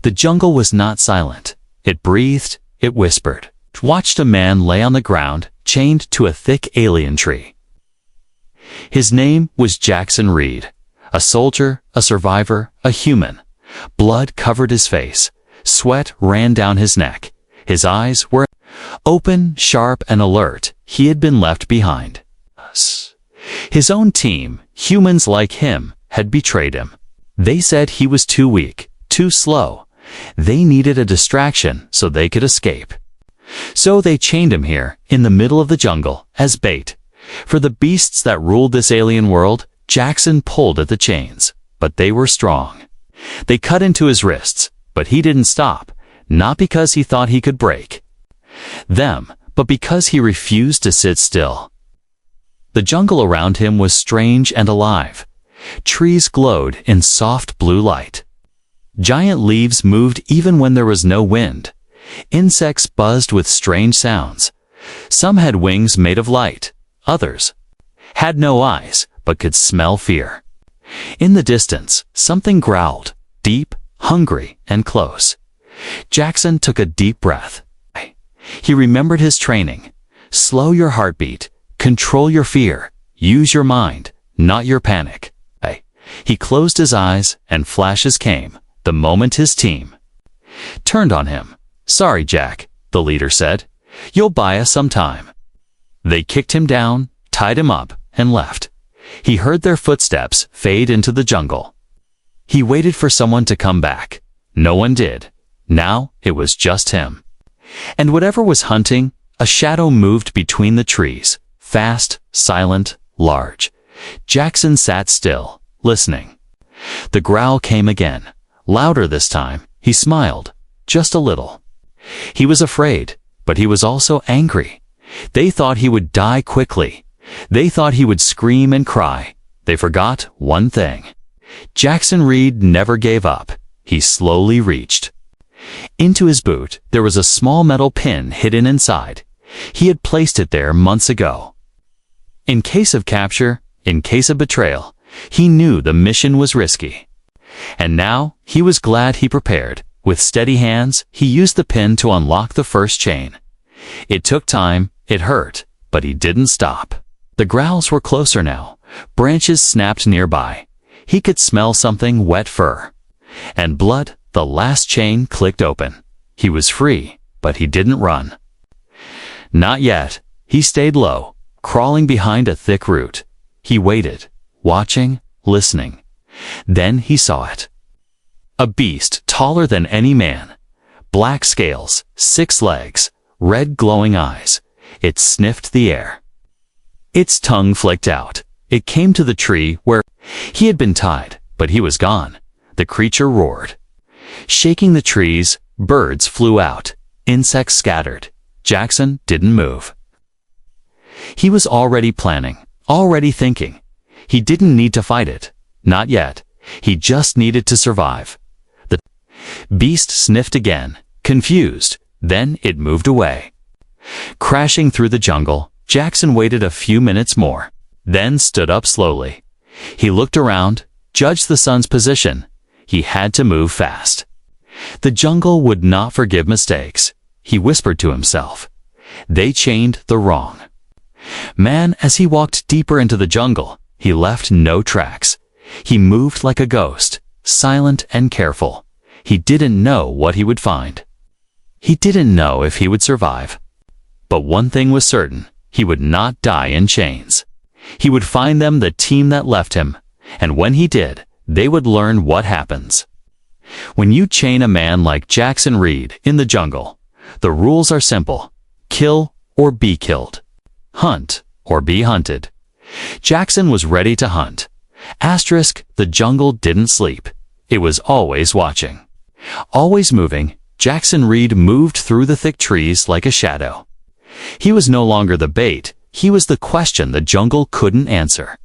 The jungle was not silent. It breathed, it whispered. Watched a man lay on the ground, chained to a thick alien tree. His name was Jackson Reed. A soldier, a survivor, a human. Blood covered his face. Sweat ran down his neck. His eyes were open, sharp, and alert. He had been left behind. His own team, humans like him, had betrayed him. They said he was too weak, too slow. They needed a distraction so they could escape. So they chained him here, in the middle of the jungle, as bait. For the beasts that ruled this alien world, Jackson pulled at the chains, but they were strong. They cut into his wrists, but he didn't stop, not because he thought he could break them, but because he refused to sit still. The jungle around him was strange and alive. Trees glowed in soft blue light. Giant leaves moved even when there was no wind. Insects buzzed with strange sounds. Some had wings made of light. Others had no eyes, but could smell fear. In the distance, something growled, deep, hungry, and close. Jackson took a deep breath. He remembered his training. Slow your heartbeat. Control your fear. Use your mind, not your panic. He closed his eyes, and flashes came, the moment his team turned on him. "Sorry, Jack," the leader said. "You'll buy us some time." They kicked him down, tied him up, and left. He heard their footsteps fade into the jungle. He waited for someone to come back. No one did. Now it was just him. And whatever was hunting, a shadow moved between the trees, fast, silent, large. Jackson sat still, listening. The growl came again, louder this time. He smiled, just a little. He was afraid, but he was also angry. They thought he would die quickly. They thought he would scream and cry. They forgot one thing. Jackson Reed never gave up. He slowly reached into his boot. There was a small metal pin hidden inside. He had placed it there months ago. In case of capture, in case of betrayal, he knew the mission was risky. And now he was glad he prepared. With steady hands, he used the pin to unlock the first chain. It took time, it hurt, but he didn't stop. The growls were closer now. Branches snapped nearby. He could smell something wet fur. And blood. The last chain clicked open. He was free, but he didn't run. Not yet. He stayed low, crawling behind a thick root. He waited, watching, listening. Then he saw it. A beast taller than any man. Black scales, 6 legs, red glowing eyes. It sniffed the air. Its tongue flicked out. It came to the tree where he had been tied, but he was gone. The creature roared. Shaking the trees, birds flew out. Insects scattered. Jackson didn't move. He was already planning, already thinking. He didn't need to fight it. Not yet. He just needed to survive. The beast sniffed again, confused. Then it moved away. Crashing through the jungle, Jackson waited a few minutes more, then stood up slowly. He looked around, judged the sun's position. He had to move fast. The jungle would not forgive mistakes. He whispered to himself. They chained the wrong man. As he walked deeper into the jungle, he left no tracks. He moved like a ghost, silent and careful. He didn't know what he would find. He didn't know if he would survive. But one thing was certain. He would not die in chains. He would find them, the team that left him. And when he did, they would learn what happens when you chain a man like Jackson Reed in the jungle. The rules are simple. Kill or be killed. Hunt or be hunted. Jackson was ready to hunt. Asterisk, the jungle didn't sleep. It was always watching. Always moving, Jackson Reed moved through the thick trees like a shadow. He was no longer the bait. He was the question the jungle couldn't answer.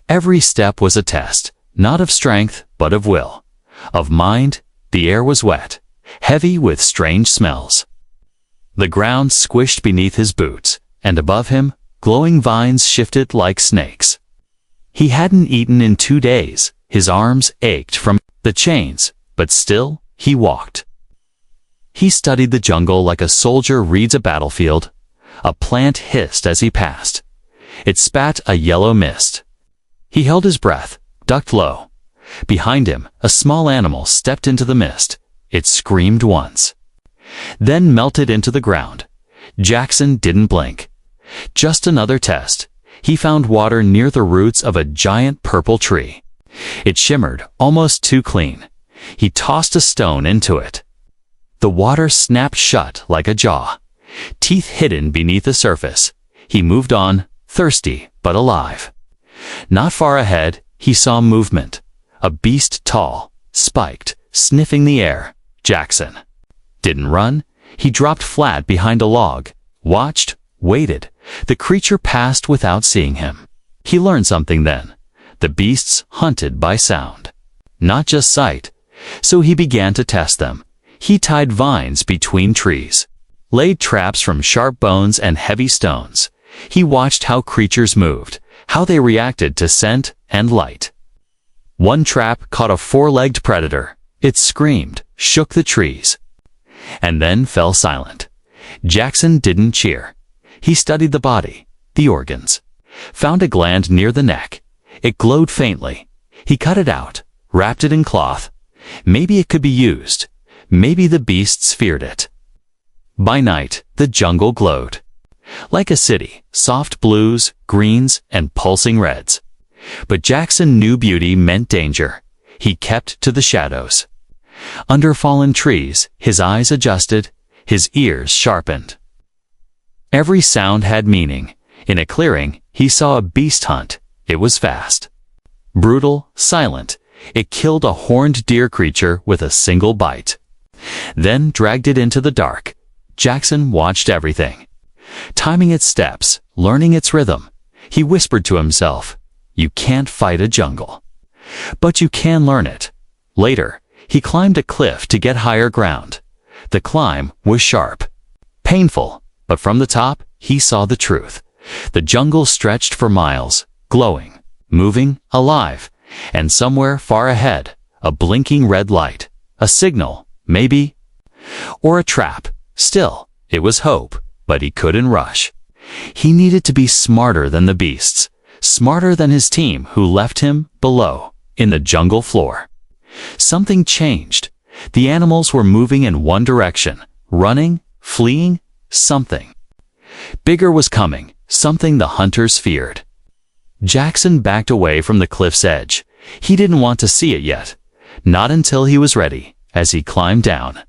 Every step was a test, not of strength, but of will. Of mind. The air was wet, heavy with strange smells. The ground squished beneath his boots, and above him, glowing vines shifted like snakes. He hadn't eaten in 2 days. His arms ached from the chains, but still, he walked. He studied the jungle like a soldier reads a battlefield. A plant hissed as he passed. It spat a yellow mist. He held his breath, ducked low. Behind him, a small animal stepped into the mist. It screamed once, then melted into the ground. Jackson didn't blink. Just another test. He found water near the roots of a giant purple tree. It shimmered almost too clean. He tossed a stone into it. The water snapped shut like a jaw, teeth hidden beneath the surface. He moved on, thirsty but alive. Not far ahead, he saw movement. A beast tall, spiked, sniffing the air. Jackson didn't run. He dropped flat behind a log, watched, waited. The creature passed without seeing him. He learned something then. The beasts hunted by sound, not just sight. So he began to test them. He tied vines between trees, laid traps from sharp bones and heavy stones. He watched how creatures moved, how they reacted to scent and light. One trap caught a four-legged predator. It screamed, shook the trees, and then fell silent. Jackson didn't cheer. He studied the body, the organs, found a gland near the neck. It glowed faintly. He cut it out, wrapped it in cloth. Maybe it could be used. Maybe the beasts feared it. By night, the jungle glowed. Like a city, soft blues, greens, and pulsing reds. But Jackson knew beauty meant danger. He kept to the shadows. Under fallen trees, his eyes adjusted, his ears sharpened. Every sound had meaning. In a clearing, he saw a beast hunt. It was fast, brutal, silent. It killed a horned deer creature with a single bite, then dragged it into the dark. Jackson watched everything, timing its steps, learning its rhythm. He whispered to himself, "You can't fight a jungle, but you can learn it." Later, he climbed a cliff to get higher ground. The climb was sharp, painful, but from the top, he saw the truth. The jungle stretched for miles, glowing, moving, alive, and somewhere far ahead, a blinking red light, a signal, maybe, or a trap. Still, it was hope, but he couldn't rush. He needed to be smarter than the beasts, smarter than his team who left him below, in the jungle floor. Something changed. The animals were moving in one direction, running, fleeing, something bigger was coming, something the hunters feared. Jackson backed away from the cliff's edge. He didn't want to see it yet, not until he was ready. As he climbed down,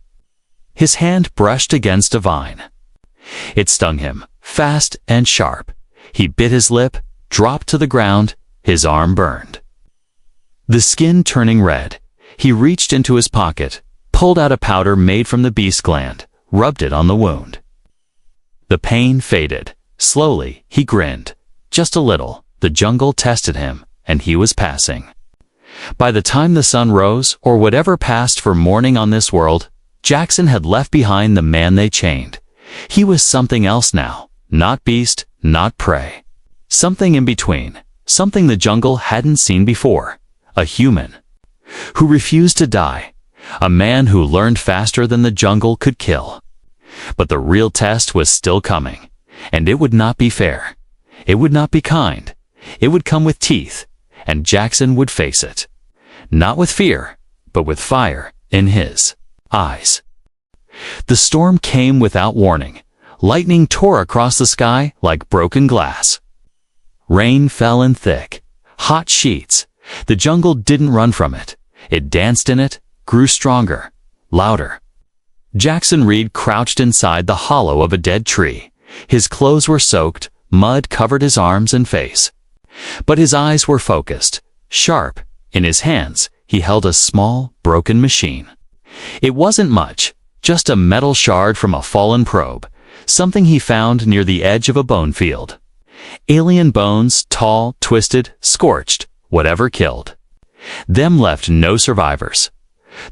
his hand brushed against a vine. It stung him, fast and sharp. He bit his lip, dropped to the ground, his arm burned, the skin turning red. He reached into his pocket, pulled out a powder made from the beast gland, rubbed it on the wound. The pain faded. Slowly, he grinned. Just a little. The jungle tested him, and he was passing. By the time the sun rose, or whatever passed for morning on this world, Jackson had left behind the man they chained. He was something else now. Not beast, not prey. Something in between. Something the jungle hadn't seen before. A human who refused to die. A man who learned faster than the jungle could kill. But the real test was still coming, and it would not be fair. It would not be kind. It would come with teeth, and Jackson would face it. Not with fear, but with fire in his eyes. The storm came without warning. Lightning tore across the sky like broken glass. Rain fell in thick, hot sheets. The jungle didn't run from it. It danced in it, grew stronger, louder. Jackson Reed crouched inside the hollow of a dead tree. His clothes were soaked, mud covered his arms and face. But his eyes were focused, sharp. In his hands, he held a small, broken machine. It wasn't much, just a metal shard from a fallen probe, something he found near the edge of a bone field. Alien bones, tall, twisted, scorched, whatever killed them left no survivors.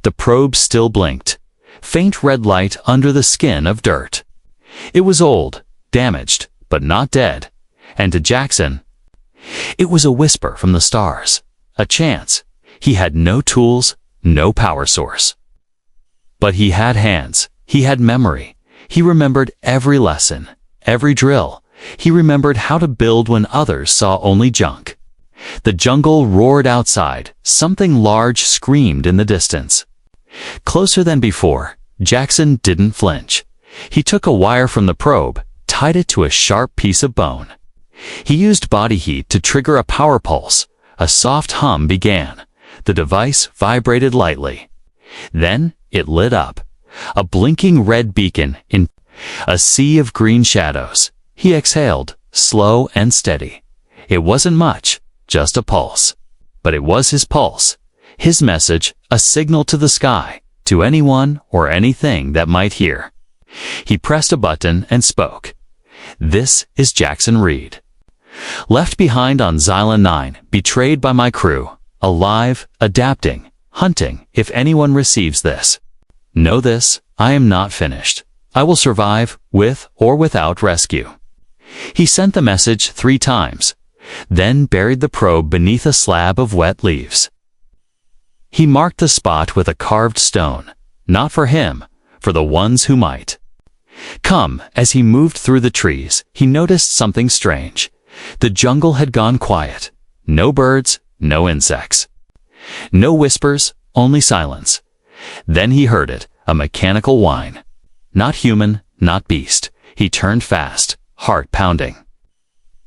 The probe still blinked, faint red light under the skin of dirt. It was old, damaged, but not dead. And to Jackson, it was a whisper from the stars, a chance. He had no tools, no power source. But he had hands, he had memory. He remembered every lesson, every drill. He remembered how to build when others saw only junk. The jungle roared outside. Something large screamed in the distance. Closer than before, Jackson didn't flinch. He took a wire from the probe, tied it to a sharp piece of bone. He used body heat to trigger a power pulse. A soft hum began. The device vibrated lightly. Then it lit up. A blinking red beacon in a sea of green shadows. He exhaled, slow and steady. It wasn't much, just a pulse. But it was his pulse. His message, a signal to the sky, to anyone or anything that might hear. He pressed a button and spoke. This is Jackson Reed. Left behind on Xylan 9, betrayed by my crew, alive, adapting, hunting, if anyone receives this. Know this, I am not finished. I will survive, with or without rescue. He sent the message 3 times, then buried the probe beneath a slab of wet leaves. He marked the spot with a carved stone, not for him, for the ones who might. Come, as he moved through the trees, he noticed something strange. The jungle had gone quiet. No birds, no insects. No whispers, only silence. Then he heard it, a mechanical whine. Not human, not beast. He turned fast, heart pounding.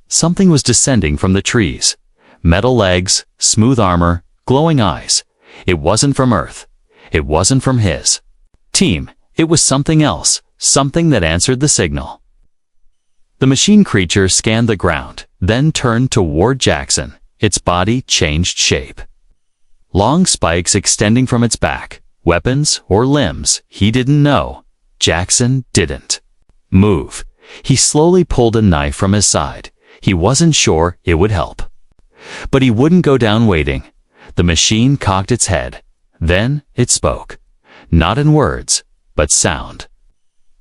Something was descending from the trees. Metal legs, smooth armor, glowing eyes. It wasn't from Earth. It wasn't from his team. It was something else, something that answered the signal. The machine creature scanned the ground, then turned toward Jackson. Its body changed shape. Long spikes extending from its back, weapons or limbs, he didn't know. Jackson didn't move. He slowly pulled a knife from his side. He wasn't sure it would help. But he wouldn't go down waiting. The machine cocked its head. Then it spoke. Not in words, but sound.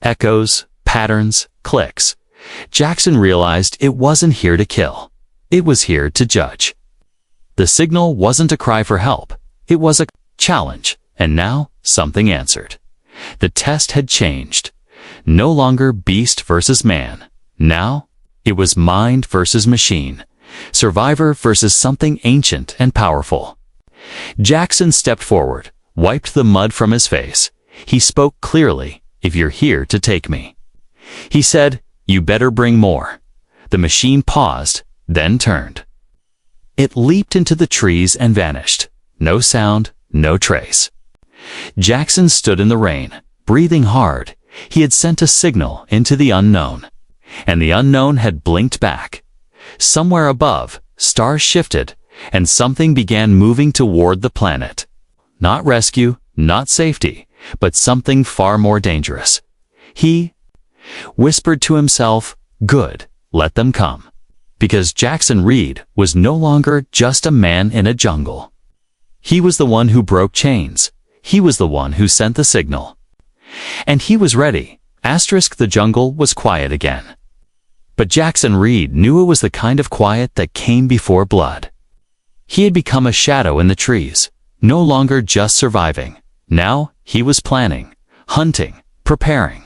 Echoes, patterns, clicks. Jackson realized it wasn't here to kill. It was here to judge. The signal wasn't a cry for help. It was a challenge, and now something answered. The test had changed. No longer beast versus man. Now, it was mind versus machine. Survivor versus something ancient and powerful. Jackson stepped forward, wiped the mud from his face. He spoke clearly, "If you're here to take me." He said, "You better bring more." The machine paused, then turned. It leaped into the trees and vanished. No sound, no trace. Jackson stood in the rain, breathing hard. He had sent a signal into the unknown, and the unknown had blinked back. Somewhere above, stars shifted, and something began moving toward the planet. Not rescue, not safety, but something far more dangerous. He whispered to himself, "Good, let them come." Because Jackson Reed was no longer just a man in a jungle. He was the one who broke chains. He was the one who sent the signal. And he was ready. The jungle was quiet again. But Jackson Reed knew it was the kind of quiet that came before blood. He had become a shadow in the trees, no longer just surviving. Now he was planning, hunting, preparing.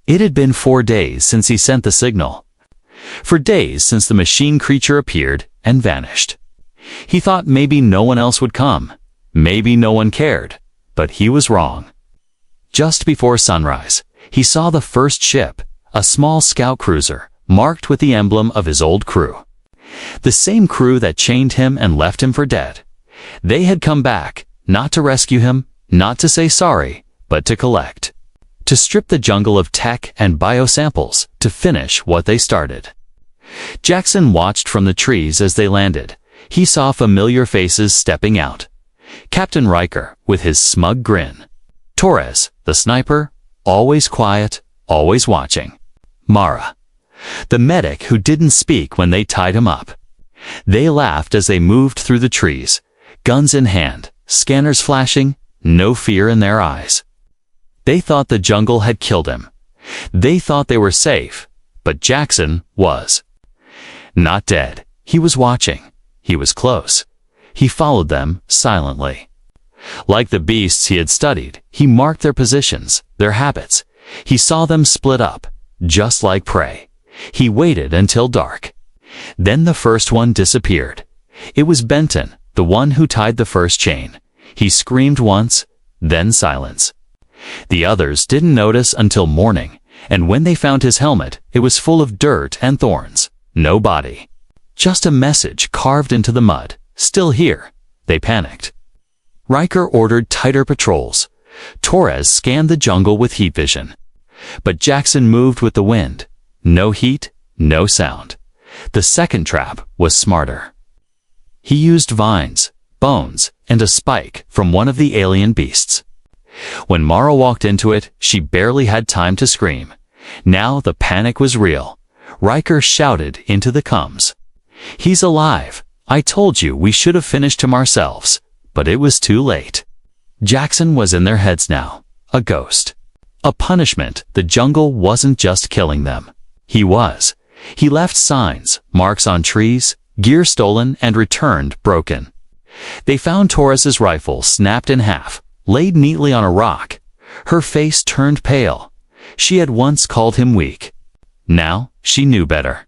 It had been 4 days since he sent the signal. For days since the machine creature appeared and vanished. He thought maybe no one else would come. Maybe no one cared. But he was wrong. Just before sunrise, he saw the first ship, a small scout cruiser, marked with the emblem of his old crew. The same crew that chained him and left him for dead. They had come back, not to rescue him, not to say sorry, but to collect. To strip the jungle of tech and biosamples, to finish what they started. Jackson watched from the trees as they landed. He saw familiar faces stepping out. Captain Riker, with his smug grin. Torres, the sniper, always quiet, always watching. Mara, the medic who didn't speak when they tied him up. They laughed as they moved through the trees, guns in hand, scanners flashing, no fear in their eyes. They thought the jungle had killed him. They thought they were safe, but Jackson was not dead. He was watching. He was close. He followed them silently. Like the beasts he had studied, he marked their positions, their habits. He saw them split up, just like prey. He waited until dark. Then the first one disappeared. It was Benton, the one who tied the first chain. He screamed once, then silence. The others didn't notice until morning, and when they found his helmet, it was full of dirt and thorns. No body. Just a message carved into the mud. Still here. They panicked. Riker ordered tighter patrols. Torres scanned the jungle with heat vision. But Jackson moved with the wind. No heat, no sound. The second trap was smarter. He used vines, bones, and a spike from one of the alien beasts. When Mara walked into it, she barely had time to scream. Now the panic was real. Riker shouted into the coms. "He's alive. I told you we should have finished him ourselves." But it was too late. Jackson was in their heads now. A ghost. A punishment. The jungle wasn't just killing them. He was. He left signs, marks on trees, gear stolen and returned broken. They found Torres's rifle snapped in half, laid neatly on a rock. Her face turned pale. She had once called him weak. Now she knew better.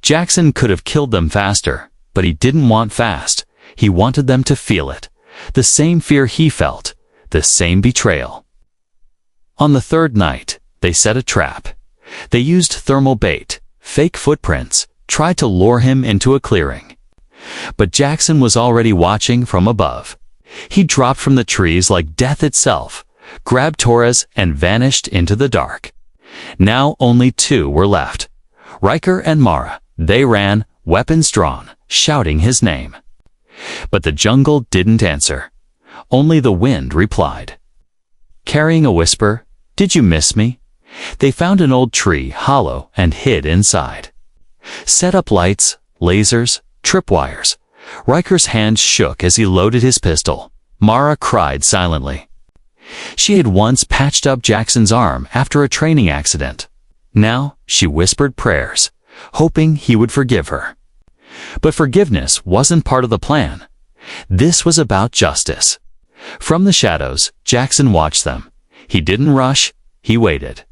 Jackson could have killed them faster, but he didn't want fast. He wanted them to feel it. The same fear he felt. The same betrayal. On the third night, they set a trap. They used thermal bait, fake footprints, tried to lure him into a clearing. But Jackson was already watching from above. He dropped from the trees like death itself, grabbed Torres and vanished into the dark. Now only two were left. Riker and Mara. They ran, weapons drawn, shouting his name. But the jungle didn't answer. Only the wind replied. Carrying a whisper, "Did you miss me?" They found an old tree hollow and hid inside. Set up lights, lasers, tripwires. Riker's hands shook as he loaded his pistol. Mara cried silently. She had once patched up Jackson's arm after a training accident. Now she whispered prayers, hoping he would forgive her. But forgiveness wasn't part of the plan. This was about justice. From the shadows, Jackson watched them. He didn't rush, he waited.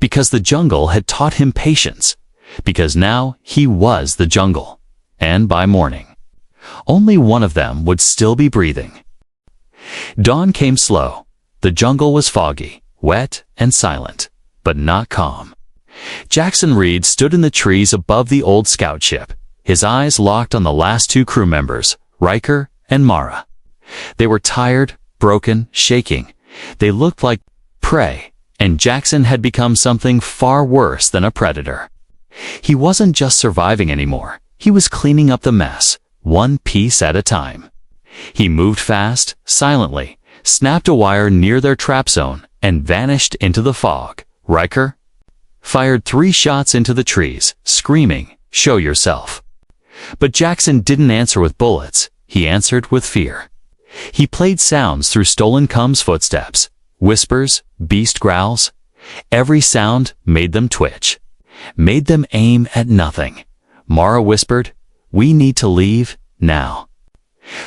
Because the jungle had taught him patience. Because now he was the jungle. And by morning, only one of them would still be breathing. Dawn came slow. The jungle was foggy, wet, and silent, but not calm. Jackson Reed stood in the trees above the old scout ship, his eyes locked on the last two crew members, Riker and Mara. They were tired, broken, shaking. They looked like prey, and Jackson had become something far worse than a predator. He wasn't just surviving anymore. He was cleaning up the mess, one piece at a time. He moved fast, silently, snapped a wire near their trap zone, and vanished into the fog. Riker fired 3 shots into the trees, screaming, "Show yourself." But Jackson didn't answer with bullets. He answered with fear. He played sounds through stolen comms footsteps, whispers, beast growls. Every sound made them twitch, made them aim at nothing. Mara whispered, "We need to leave, now."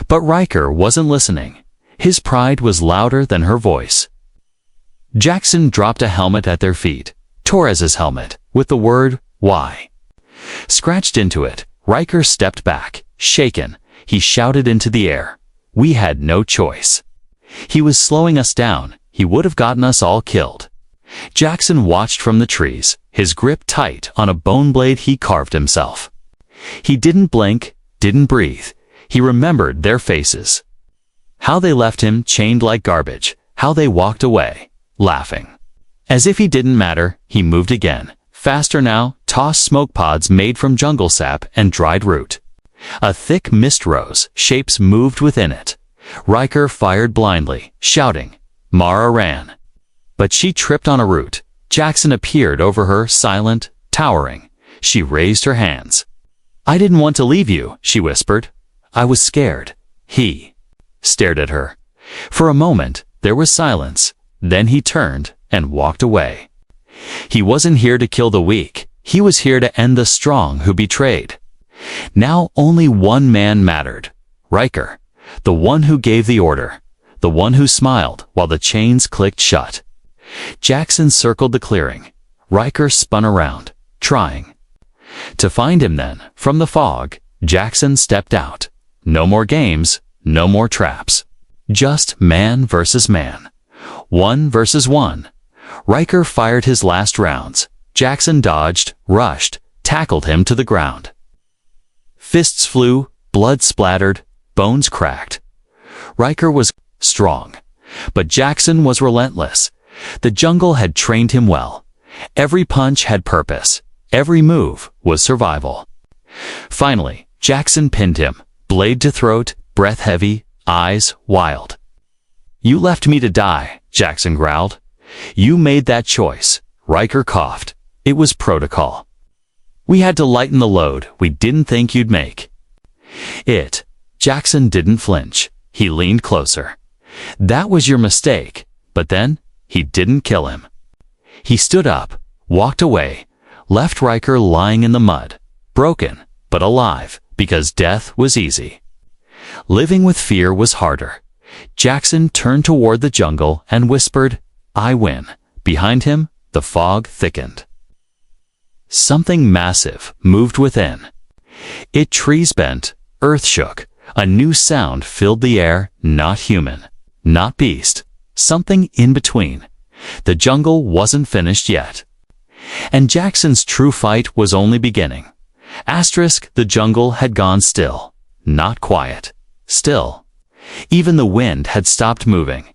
But Riker wasn't listening. His pride was louder than her voice. Jackson dropped a helmet at their feet, Torres's helmet, with the word, "Why?" Scratched into it. Riker stepped back, shaken. He shouted into the air, "We had no choice." He was slowing us down. He would have gotten us all killed. Jackson watched from the trees, his grip tight on a bone blade he carved himself. He didn't blink, didn't breathe. He remembered their faces. How they left him chained like garbage, how they walked away, laughing. As if he didn't matter, he moved again. Faster now, tossed smoke pods made from jungle sap and dried root. A thick mist rose, shapes moved within it. Riker fired blindly, shouting. Mara ran. But she tripped on a root. Jackson appeared over her, silent, towering. She raised her hands. "I didn't want to leave you," she whispered. "I was scared." He stared at her. For a moment, there was silence. Then he turned and walked away. He wasn't here to kill the weak. He was here to end the strong who betrayed. Now only one man mattered. Riker. The one who gave the order. the one who smiled while the chains clicked shut. Jackson circled the clearing. Riker spun around, trying to find him then. From the fog, Jackson stepped out. No more games, no more traps. Just man versus man. 1 versus 1. Riker fired his last rounds. Jackson dodged, rushed, tackled him to the ground. Fists flew, blood splattered, bones cracked. Riker was strong, but Jackson was relentless. The jungle had trained him well. Every punch had purpose. Every move was survival. Finally, Jackson pinned him, blade to throat, breath heavy, eyes wild. "You left me to die," Jackson growled. "You made that choice." Riker coughed. "It was protocol. We had to lighten the load we didn't think you'd make." Jackson didn't flinch. He leaned closer. "That was your mistake." But then, he didn't kill him. He stood up, walked away, left Riker lying in the mud, broken, but alive, because death was easy. Living with fear was harder. Jackson turned toward the jungle and whispered, "I win." Behind him, the fog thickened. Something massive moved within. Trees bent, earth shook. A new sound filled the air, not human, not beast, something in between. The jungle wasn't finished yet. And Jackson's true fight was only beginning. The jungle had gone still. Not quiet. Still. Even the wind had stopped moving.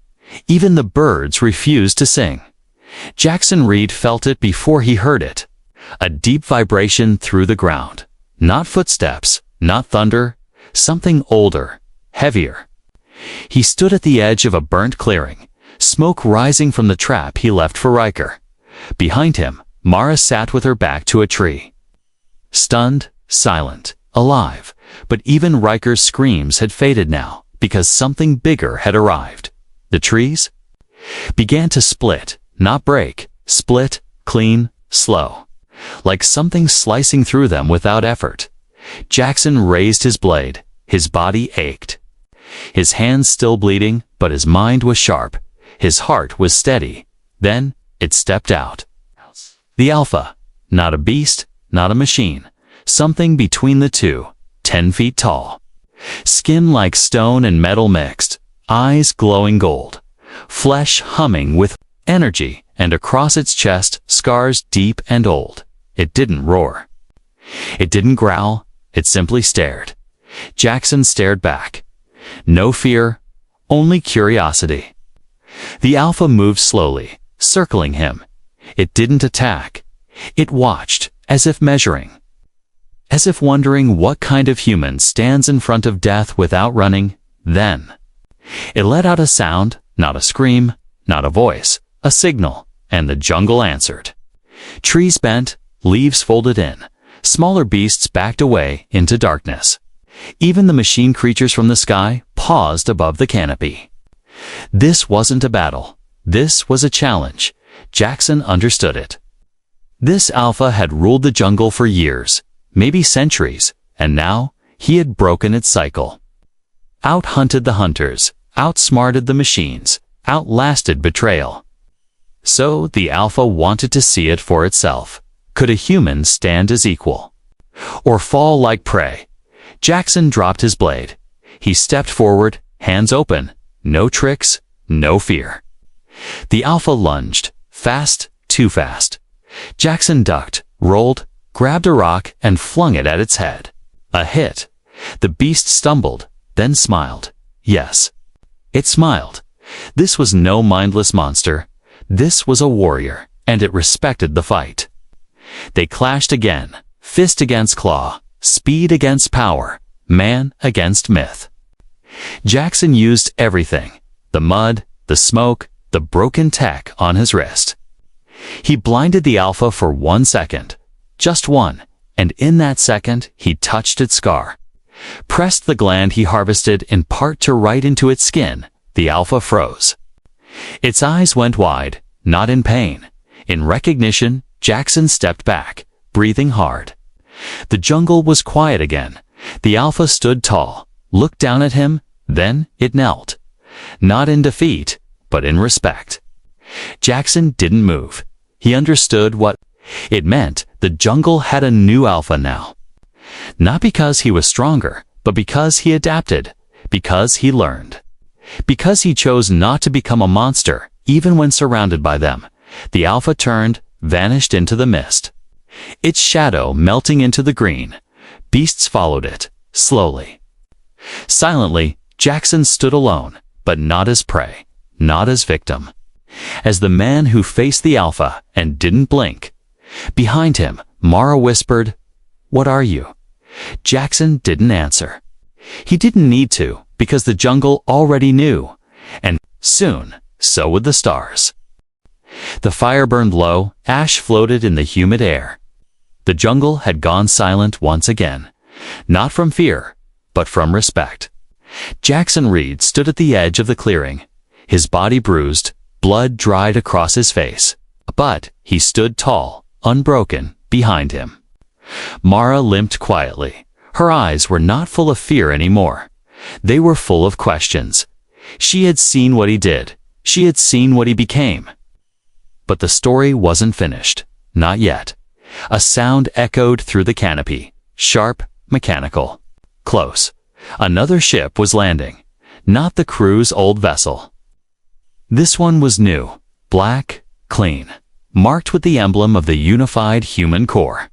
Even the birds refused to sing. Jackson Reed felt it before he heard it. A deep vibration through the ground. Not footsteps, not thunder, something older, heavier. He stood at the edge of a burnt clearing, smoke rising from the trap he left for Riker. Behind him, Mara sat with her back to a tree. Stunned, silent, alive, but even Riker's screams had faded now, because something bigger had arrived. The trees began to split, not break, split, clean, slow, like something slicing through them without effort. Jackson raised his blade. His body ached. His hands still bleeding, but his mind was sharp. His heart was steady. Then it stepped out. The Alpha. Not a beast, not a machine. Something between the two, 10 feet tall. Skin like stone and metal mixed. Eyes glowing gold. Flesh humming with energy, and across its chest, scars deep and old. It didn't roar. It didn't growl. It simply stared. Jackson stared back. No fear, only curiosity. The Alpha moved slowly, circling him. It didn't attack. It watched, as if measuring. As if wondering what kind of human stands in front of death without running. Then it let out a sound, not a scream, not a voice, a signal, and the jungle answered. Trees bent, leaves folded in. Smaller beasts backed away into darkness. Even the machine creatures from the sky paused above the canopy. This wasn't a battle. This was a challenge. Jackson understood it. This Alpha had ruled the jungle for years, maybe centuries, and now he had broken its cycle. Out-hunted the hunters, outsmarted the machines, outlasted betrayal. So the Alpha wanted to see it for itself. Could a human stand as equal? Or fall like prey? Jackson dropped his blade. He stepped forward, hands open. No tricks, no fear. The Alpha lunged, fast, too fast. Jackson ducked, rolled, grabbed a rock, and flung it at its head. A hit. The beast stumbled, then smiled. Yes, it smiled. This was no mindless monster. This was a warrior, and it respected the fight. They clashed again, fist against claw, speed against power, man against myth. Jackson used everything, the mud, the smoke, the broken tech on his wrist. He blinded the Alpha for 1 second, just one, and in that second he touched its scar. Pressed the gland he harvested in part to right into its skin. The Alpha froze. Its eyes went wide, not in pain. In recognition, Jackson stepped back, breathing hard. The jungle was quiet again. The Alpha stood tall, looked down at him, then it knelt. Not in defeat, but in respect. Jackson didn't move. He understood what it meant. The jungle had a new alpha now. Not because he was stronger, but because he adapted, because he learned. Because he chose not to become a monster, even when surrounded by them. The alpha turned, vanished into the mist. Its shadow melting into the green. Beasts followed it, slowly. Silently, Jackson stood alone, but not as prey, not as victim. As the man who faced the alpha and didn't blink. Behind him, Mara whispered, "What are you?" Jackson didn't answer. He didn't need to, because the jungle already knew. And soon, so would the stars. The fire burned low, ash floated in the humid air. The jungle had gone silent once again. Not from fear, but from respect. Jackson Reed stood at the edge of the clearing. His body bruised, blood dried across his face. But he stood tall, unbroken, behind him. Mara limped quietly. Her eyes were not full of fear anymore. They were full of questions. She had seen what he did. She had seen what he became. But the story wasn't finished. Not yet. A sound echoed through the canopy. Sharp, mechanical. Close. Another ship was landing. Not the crew's old vessel. This one was new. Black, clean. Marked with the emblem of the unified human core.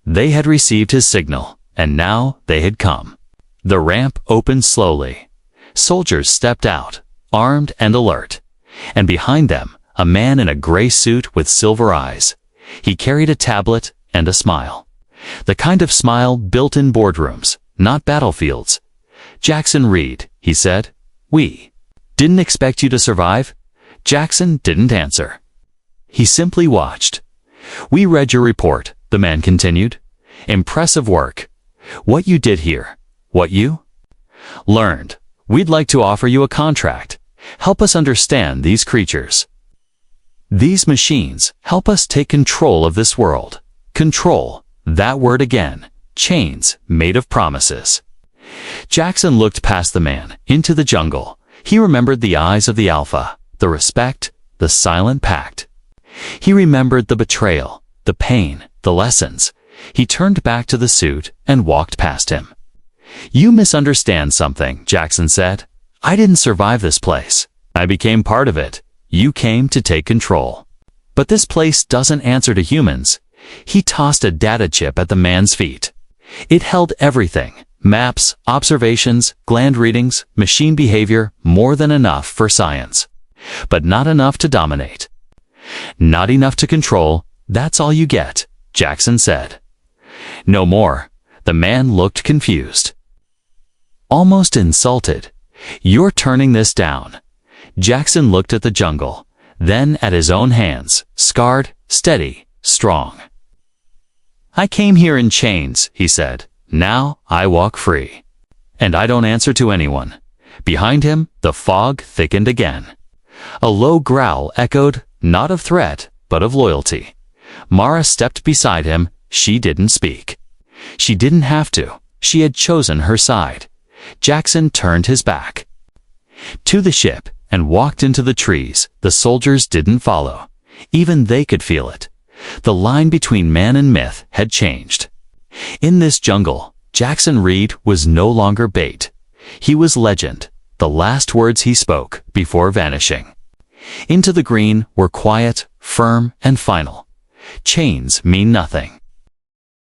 They had received his signal, and now they had come. The ramp opened slowly. Soldiers stepped out, armed and alert. And behind them, a man in a gray suit with silver eyes. He carried a tablet and a smile. The kind of smile built in boardrooms, not battlefields. "Jackson Reed," he said. "We didn't expect you to survive." Jackson didn't answer. He simply watched. "We read your report," the man continued. "Impressive work. What you did here, what you learned. We'd like to offer you a contract. Help us understand these creatures. These machines help us take control of this world." Control, that word again. Chains made of promises. Jackson looked past the man, into the jungle. He remembered the eyes of the alpha, the respect, the silent pact. He remembered the betrayal, the pain, the lessons. He turned back to the suit and walked past him. "You misunderstand something," Jackson said. "I didn't survive this place. I became part of it. You came to take control. But this place doesn't answer to humans." He tossed a data chip at the man's feet. It held everything. Maps, observations, gland readings, machine behavior, more than enough for science. But not enough to dominate. "Not enough to control, that's all you get," Jackson said. "No more." The man looked confused. Almost insulted. "You're turning this down." Jackson looked at the jungle, then at his own hands, scarred, steady, strong. "I came here in chains," he said. "Now I walk free. And I don't answer to anyone." Behind him, the fog thickened again. A low growl echoed, not of threat, but of loyalty. Mara stepped beside him. She didn't speak. She didn't have to. She had chosen her side. Jackson turned his back to the ship and walked into the trees. The soldiers didn't follow. Even they could feel it. The line between man and myth had changed. In this jungle, Jackson Reed was no longer bait. He was legend, the last words he spoke before vanishing. Into the green were quiet, firm, and final. Chains mean nothing.